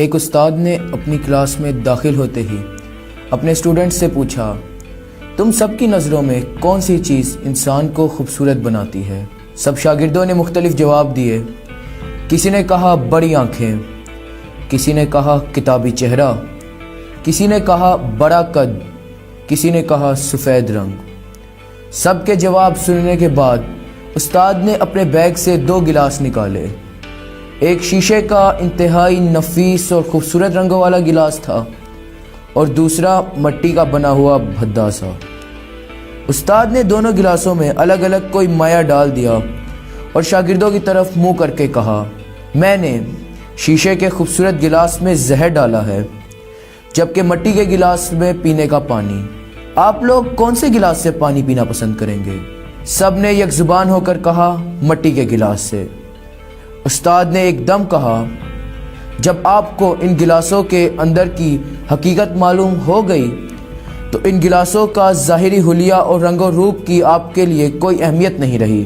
ایک استاد نے اپنی کلاس میں داخل ہوتے ہی اپنے اسٹوڈنٹ سے پوچھا، تم سب کی نظروں میں کون سی چیز انسان کو خوبصورت بناتی ہے؟ سب شاگردوں نے مختلف جواب دیے۔ کسی نے کہا بڑی آنکھیں، کسی نے کہا کتابی چہرہ، کسی نے کہا بڑا قد، کسی نے کہا سفید رنگ۔ سب کے جواب سننے کے بعد استاد نے اپنے بیگ سے 2 گلاس نکالے۔ ایک شیشے کا انتہائی نفیس اور خوبصورت رنگوں والا گلاس تھا اور دوسرا مٹی کا بنا ہوا بھدا سا۔ استاد نے دونوں گلاسوں میں الگ الگ کوئی مایع ڈال دیا اور شاگردوں کی طرف منہ کر کے کہا، میں نے شیشے کے خوبصورت گلاس میں زہر ڈالا ہے جبکہ مٹی کے گلاس میں پینے کا پانی۔ آپ لوگ کون سے گلاس سے پانی پینا پسند کریں گے؟ سب نے یک زبان ہو کر کہا، مٹی کے گلاس سے۔ استاد نے ایک دم کہا، جب آپ کو ان گلاسوں کے اندر کی حقیقت معلوم ہو گئی تو ان گلاسوں کا ظاہری حلیہ اور رنگ و روپ کی آپ کے لیے کوئی اہمیت نہیں رہی۔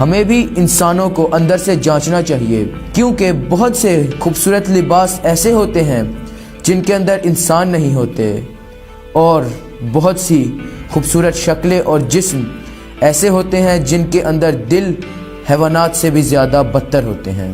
ہمیں بھی انسانوں کو اندر سے جانچنا چاہیے، کیونکہ بہت سے خوبصورت لباس ایسے ہوتے ہیں جن کے اندر انسان نہیں ہوتے، اور بہت سی خوبصورت شکلیں اور جسم ایسے ہوتے ہیں جن کے اندر دل حیوانات سے بھی زیادہ بدتر ہوتے ہیں۔